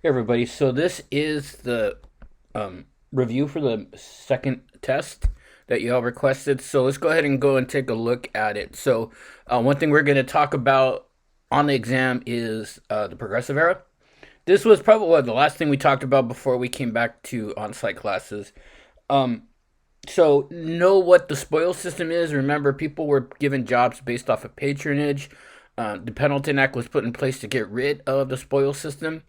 Hey everybody, so this is the review for the second test that you all requested. So let's go ahead and go and take a look at it. So one thing we're going to talk about on the exam is the progressive era. This was probably the last thing we talked about before we came back to on-site classes. Um, so know what the spoils system is. Remember, people were given jobs based off of patronage. The Pendleton Act was put in place to get rid of the spoils system.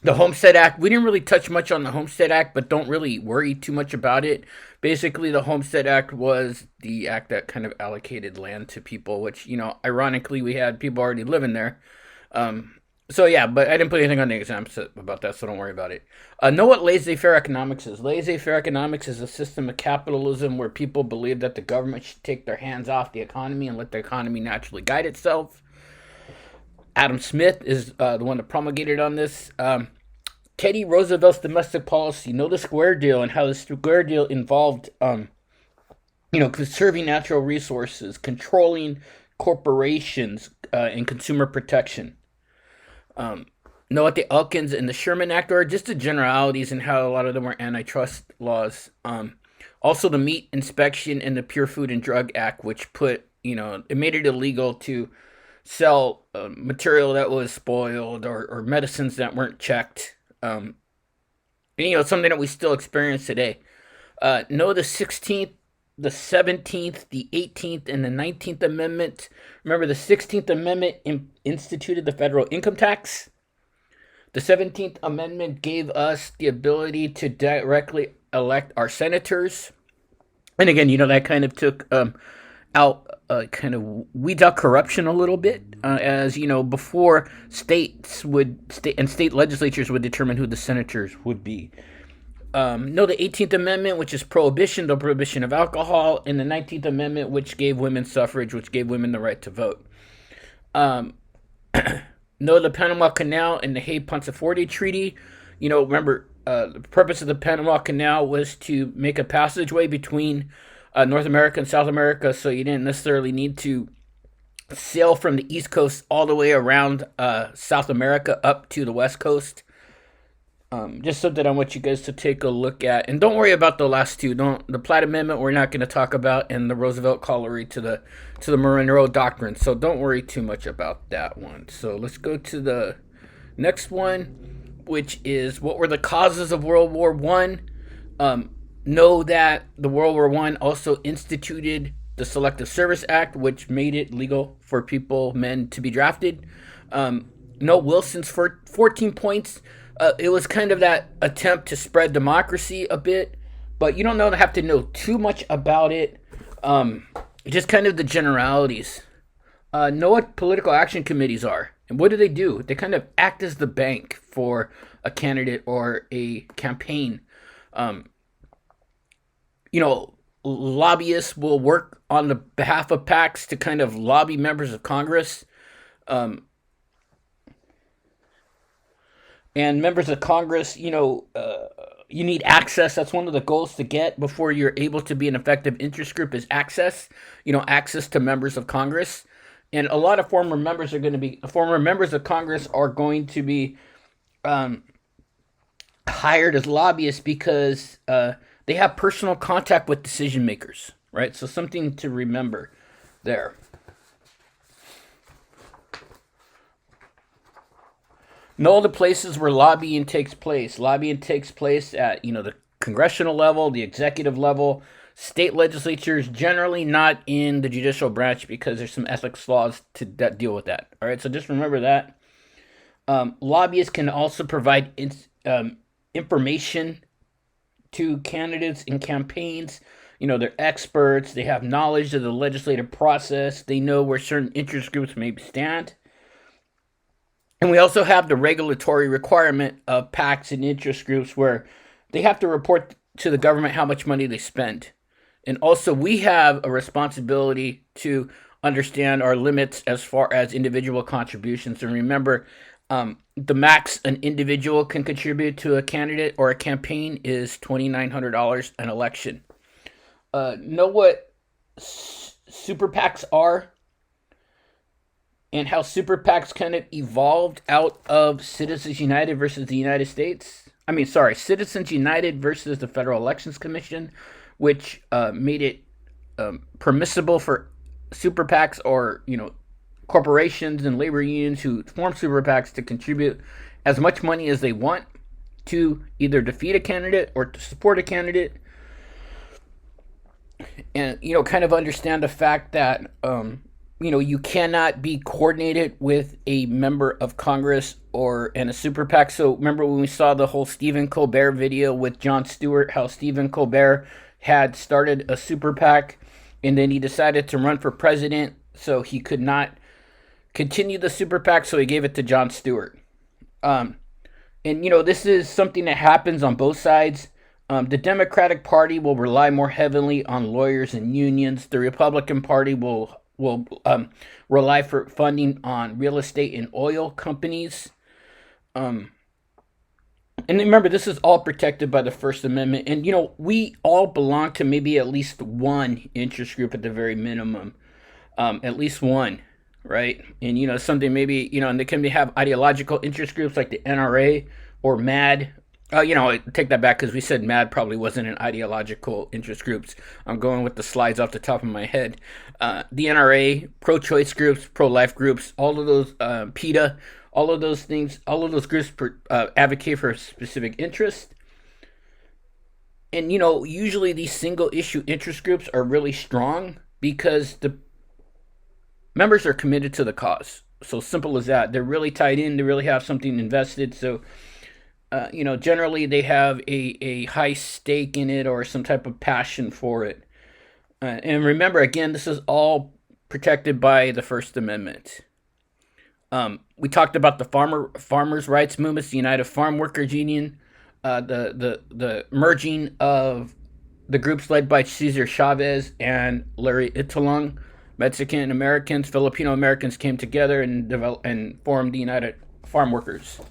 The Homestead Act, we didn't really touch much on the Homestead Act, but don't really worry too much about it. Basically, the Homestead Act was the act that kind of allocated land to people, which, ironically, we had people already living there. So, yeah, but I didn't put anything on the exam about that, so don't worry about it. Know what laissez faire economics is. Laissez faire economics is a system of capitalism where people believe that the government should take their hands off the economy and let the economy naturally guide itself. Adam Smith is the one that promulgated on this. Teddy Roosevelt's domestic policy, know the Square Deal and how the Square Deal involved, conserving natural resources, controlling corporations, and consumer protection. Know what the Elkins and the Sherman Act are, just the generalities and how a lot of them were antitrust laws. Also, the Meat Inspection and the Pure Food and Drug Act, which it made it illegal to sell material that was spoiled or medicines that weren't checked. And, something that we still experience today. Know the 16th, the 17th, the 18th, and the 19th Amendment. Remember, the 16th Amendment instituted the federal income tax. The 17th Amendment gave us the ability to directly elect our senators. And again, that kind of took out kind of weeds out corruption a little bit, as before state legislatures would determine who the senators would be. No, the 18th Amendment, which is prohibition, the prohibition of alcohol, and the 19th Amendment, which gave women suffrage, which gave women the right to vote. No, the Panama Canal and the Hay-Paunceforte Treaty. Remember, the purpose of the Panama Canal was to make a passageway between North America and South America, so you didn't necessarily need to sail from the East Coast all the way around South America up to the West Coast. Just something I want you guys to take a look at, and don't worry about the last two. The Platt Amendment we're not going to talk about, and the Roosevelt Colliery to the Monroe Doctrine. So don't worry too much about that one. So let's go to the next one, which is what were the causes of World War One. Know that the World War One also instituted the Selective Service Act, which made it legal for men to be drafted. Know Wilson's 14 points. It was kind of that attempt to spread democracy a bit, but you don't have to know too much about it. Just kind of the generalities. Know what political action committees are, and what do? They kind of act as the bank for a candidate or a campaign. Lobbyists will work on the behalf of PACs to kind of lobby members of Congress. And members of Congress, you need access. That's one of the goals to get before you're able to be an effective interest group is access, access to members of Congress. And a lot of former members of Congress are going to be hired as lobbyists because they have personal contact with decision makers, right? So something to remember there. Know the places where lobbying takes place. Lobbying takes place at, the congressional level, the executive level, state legislatures, generally not in the judicial branch because there's some ethics laws that deal with that. All right, so just remember that. Lobbyists can also provide information to candidates in campaigns. They're experts. They have knowledge of the legislative process. They know where certain interest groups may stand. And we also have the regulatory requirement of PACs and interest groups where they have to report to the government how much money they spend. And also we have a responsibility to understand our limits as far as individual contributions. And remember, the max an individual can contribute to a candidate or a campaign is $2,900 an election. Know what super PACs are? and how super PACs kind of evolved out of Citizens United versus the United States. I mean, sorry, Citizens United versus the Federal Elections Commission, which made it permissible for super PACs or corporations and labor unions who form super PACs to contribute as much money as they want to either defeat a candidate or to support a candidate, and kind of understand the fact that you cannot be coordinated with a member of Congress or in a super PAC. So remember when we saw the whole Stephen Colbert video with Jon Stewart, how Stephen Colbert had started a super PAC and then he decided to run for president, so he could not continue the super PAC, so he gave it to Jon Stewart. And this is something that happens on both sides. The Democratic Party will rely more heavily on lawyers and unions. The Republican Party will rely for funding on real estate and oil companies. And remember, this is all protected by the First Amendment. And, we all belong to maybe at least one interest group at the very minimum. At least one, right? And, something maybe, and they can have ideological interest groups like the NRA or MAD. I take that back because we said MAD probably wasn't an ideological interest groups. I'm going with the slides off the top of my head. The NRA, pro-choice groups, pro-life groups, all of those, PETA, all of those things, all of those groups advocate for a specific interest. And, usually these single issue interest groups are really strong because the members are committed to the cause. So simple as that. They're really tied in. They really have something invested. So, generally they have a high stake in it or some type of passion for it. And remember, again, this is all protected by the First Amendment. We talked about the farmers' rights movements, the United Farm Workers Union, the merging of the groups led by Cesar Chavez and Larry Italong. Mexican Americans, Filipino Americans came together and formed the United Farm Workers.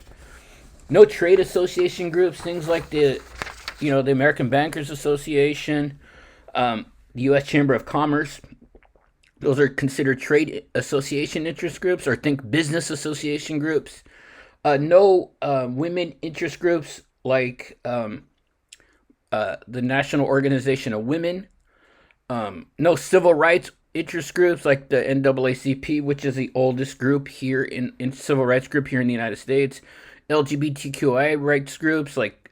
No trade association groups, things like the American Bankers Association, the U.S. Chamber of Commerce. Those are considered trade association interest groups, or think business association groups. No women interest groups like the National Organization of Women. No civil rights interest groups like the NAACP, which is the oldest group here in civil rights group here in the United States. LGBTQI rights groups like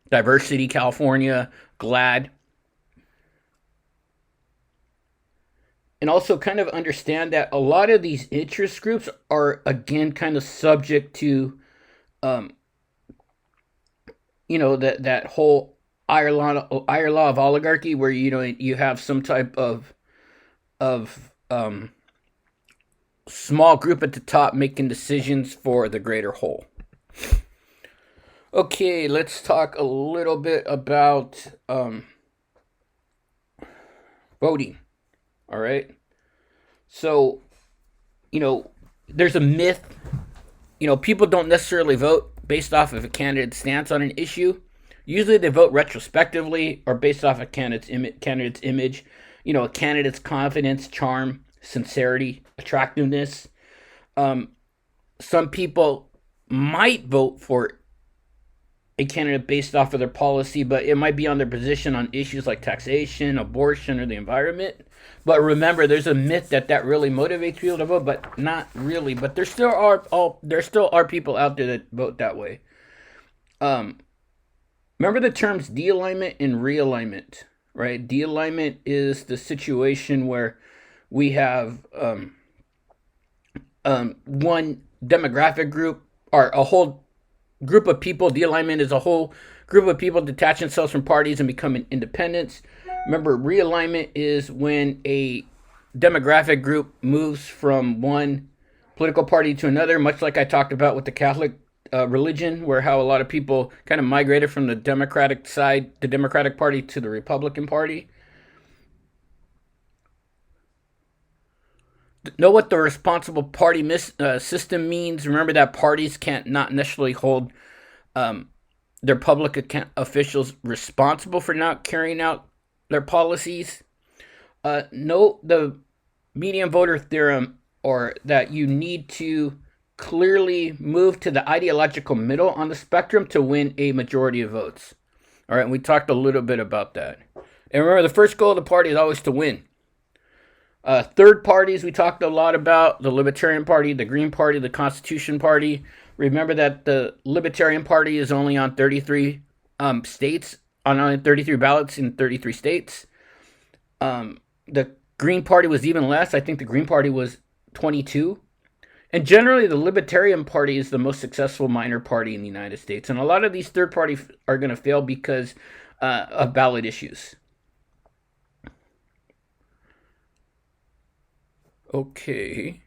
Diversity California, GLAAD. And also kind of understand that a lot of these interest groups are, again, kind of subject to, that whole Iyer law of oligarchy where, you have some type of small group at the top making decisions for the greater whole. Okay, let's talk a little bit about voting. All right. So, there's a myth. People don't necessarily vote based off of a candidate's stance on an issue. Usually they vote retrospectively or based off a candidate's image, a candidate's confidence, charm, sincerity, attractiveness. Some people might vote for a candidate based off of their policy, but it might be on their position on issues like taxation, abortion, or the environment. But remember, there's a myth that really motivates people to vote, but not really. But there still are people out there that vote that way. Remember the terms de-alignment and realignment, right? De-alignment is the situation where we have one demographic group or a whole group of people. De-alignment is a whole group of people detach themselves from parties and become independents. Remember, realignment is when a demographic group moves from one political party to another, much like I talked about with the Catholic religion, where how a lot of people kind of migrated from the Democratic side, the Democratic Party, to the Republican Party. Know what the responsible party system means. Remember that parties can't not necessarily hold their public officials responsible for not carrying out their policies. Know the median voter theorem, or that you need to clearly move to the ideological middle on the spectrum to win a majority of votes. All right, and we talked a little bit about that. And remember, the first goal of the party is always to win. Third parties we talked a lot about: the Libertarian Party, the Green Party, the Constitution Party. Remember that the Libertarian Party is only on 33 states, on only 33 ballots in 33 states. The Green Party was even less. I think the Green Party was 22. And generally, the Libertarian Party is the most successful minor party in the United States. And a lot of these third parties are going to fail because of ballot issues. Okay.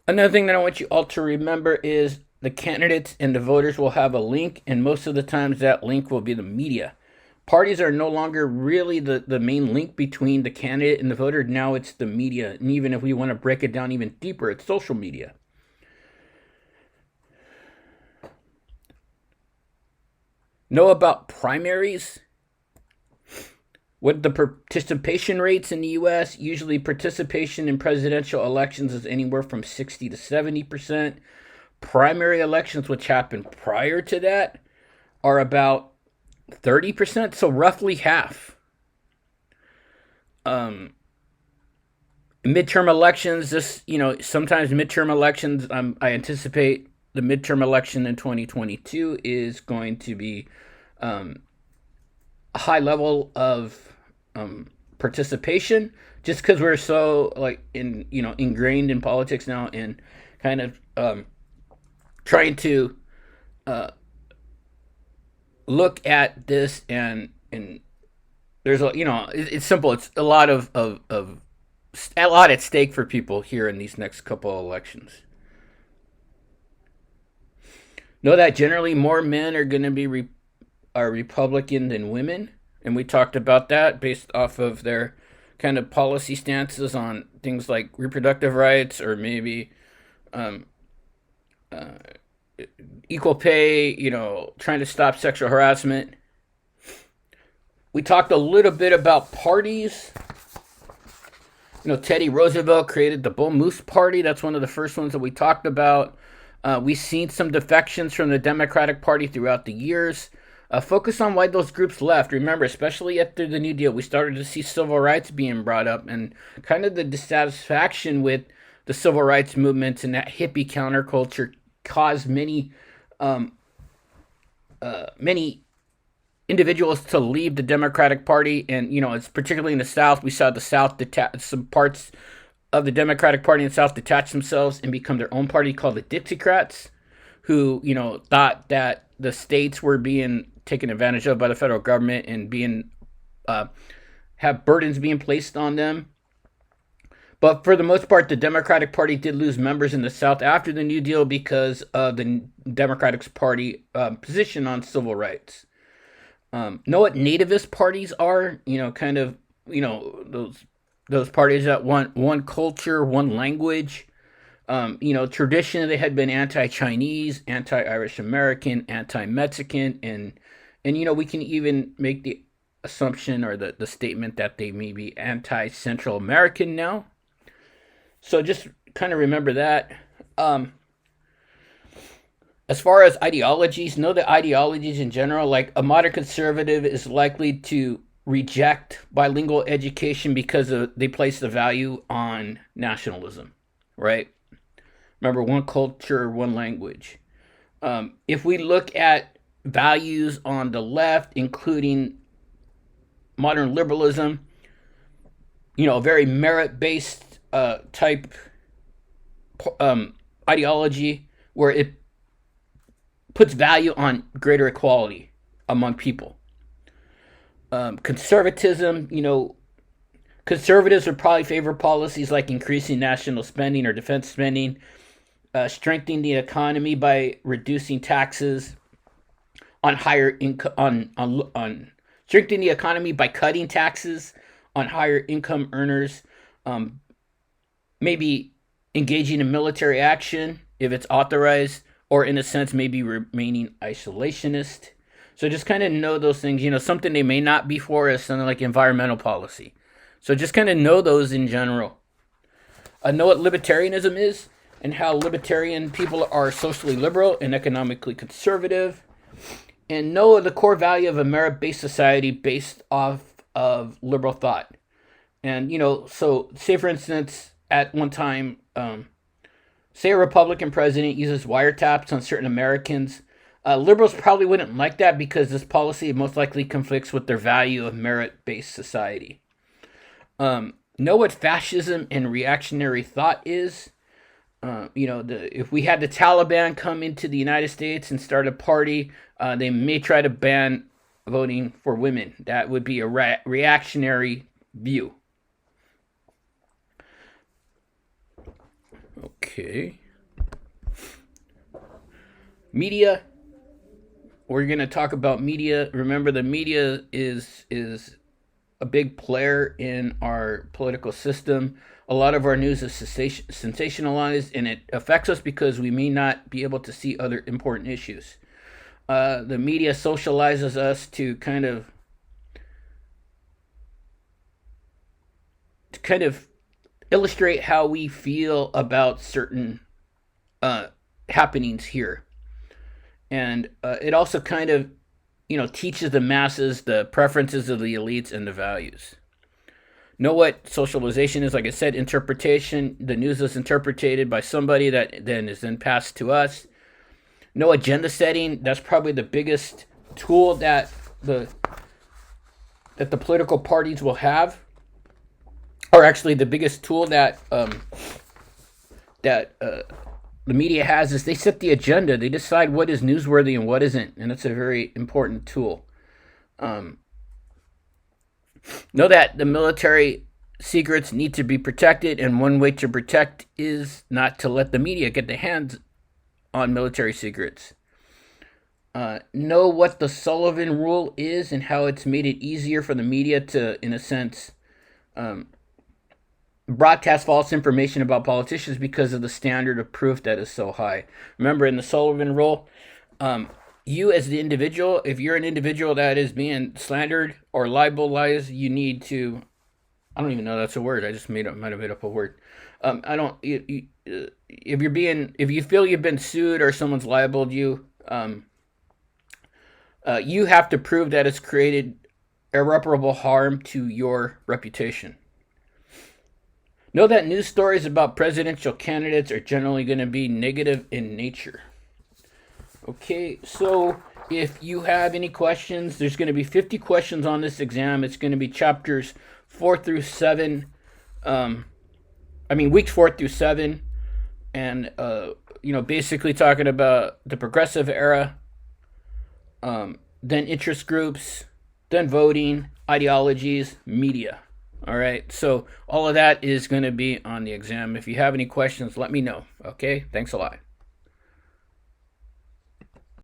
Another thing that I want you all to remember is the candidates and the voters will have a link, and most of the times that link will be the media. Parties are no longer really the main link between the candidate and the voter. Now it's the media. And even if we want to break it down even deeper, it's social media. Know about primaries? What the participation rates in the U.S.? Usually participation in presidential elections is anywhere from 60 to 70%. Primary elections, which happen prior to that, are about 30%, so roughly half. Midterm elections, sometimes midterm elections, I anticipate the midterm election in 2022 is going to be a high level of participation, just because we're so ingrained in politics now, and kind of trying to look at this, and there's it's simple. It's a lot of a lot at stake for people here in these next couple of elections. Know that generally more men are going to be are Republican than women, and we talked about that based off of their kind of policy stances on things like reproductive rights, or maybe equal pay, trying to stop sexual harassment. We talked a little bit about parties. Teddy Roosevelt created the Bull Moose Party. That's one of the first ones that we talked about. We've seen some defections from the Democratic Party throughout the years. Focus on why those groups left. Remember, especially after the New Deal, we started to see civil rights being brought up, and kind of the dissatisfaction with the civil rights movements and that hippie counterculture caused many individuals to leave the Democratic Party. And it's particularly in the South. We saw the South some parts of the Democratic Party in the South detach themselves and become their own party called the Dixiecrats, who thought that the states were being taken advantage of by the federal government and being have burdens being placed on them. But for the most part, the Democratic Party did lose members in the South after the New Deal because of the Democratic Party position on civil rights. Know what nativist parties are? Those parties that want one culture, one language. Traditionally they had been anti-Chinese, anti-Irish American, anti-Mexican, and we can even make the assumption or the statement that they may be anti-Central American now. So just kind of remember that. As far as ideologies, know that ideologies in general, like a modern conservative is likely to reject bilingual education because they place the value on nationalism, right? Remember, one culture, one language. If we look at values on the left, including modern liberalism, a very merit-based type ideology where it puts value on greater equality among people. Conservatism, conservatives would probably favor policies like increasing national spending or defense spending, strengthening the economy by reducing taxes on higher income, on strengthening the economy by cutting taxes on higher income earners, maybe engaging in military action if it's authorized, or in a sense maybe remaining isolationist. So just kind of know those things. Something they may not be for is something like environmental policy. So just kind of know those in general. Know what libertarianism is and how libertarian people are socially liberal and economically conservative. And know the core value of a merit-based society based off of liberal thought. And, so say for instance, at one time, say a Republican president uses wiretaps on certain Americans. Liberals probably wouldn't like that because this policy most likely conflicts with their value of merit-based society. Know what fascism and reactionary thought is. If we had the Taliban come into the United States and start a party, they may try to ban voting for women. That would be a reactionary view. Okay. Media. We're going to talk about media. Remember, the media is a big player in our political system. A lot of our news is sensationalized, and it affects us because we may not be able to see other important issues. The media socializes us to kind of illustrate how we feel about certain happenings here. And it also kind of, teaches the masses the preferences of the elites and the values. Know what socialization is? Like I said, interpretation. The news is interpreted by somebody that then is then passed to us. Know agenda setting. That's probably the biggest tool that the political parties will have, or actually the biggest tool that the media has is they set the agenda. They decide what is newsworthy and what isn't, and it's a very important tool. Know that the military secrets need to be protected, and one way to protect is not to let the media get their hands on military secrets. Know what the Sullivan Rule is and how it's made it easier for the media to, in a sense, broadcast false information about politicians because of the standard of proof that is so high. Remember, in the Sullivan Rule, you as the individual, if you're an individual that is being slandered or libelized, you need to, I don't even know that's a word. I just might have made up a word. If you feel you've been sued or someone's libeled you, you have to prove that it's created irreparable harm to your reputation. Know that news stories about presidential candidates are generally going to be negative in nature. Okay, so if you have any questions, there's going to be 50 questions on this exam. It's going to be chapters 4 through 7. Weeks 4 through 7. And, basically talking about the progressive era, then interest groups, then voting, ideologies, media. All right, so all of that is going to be on the exam. If you have any questions, let me know. Okay, thanks a lot.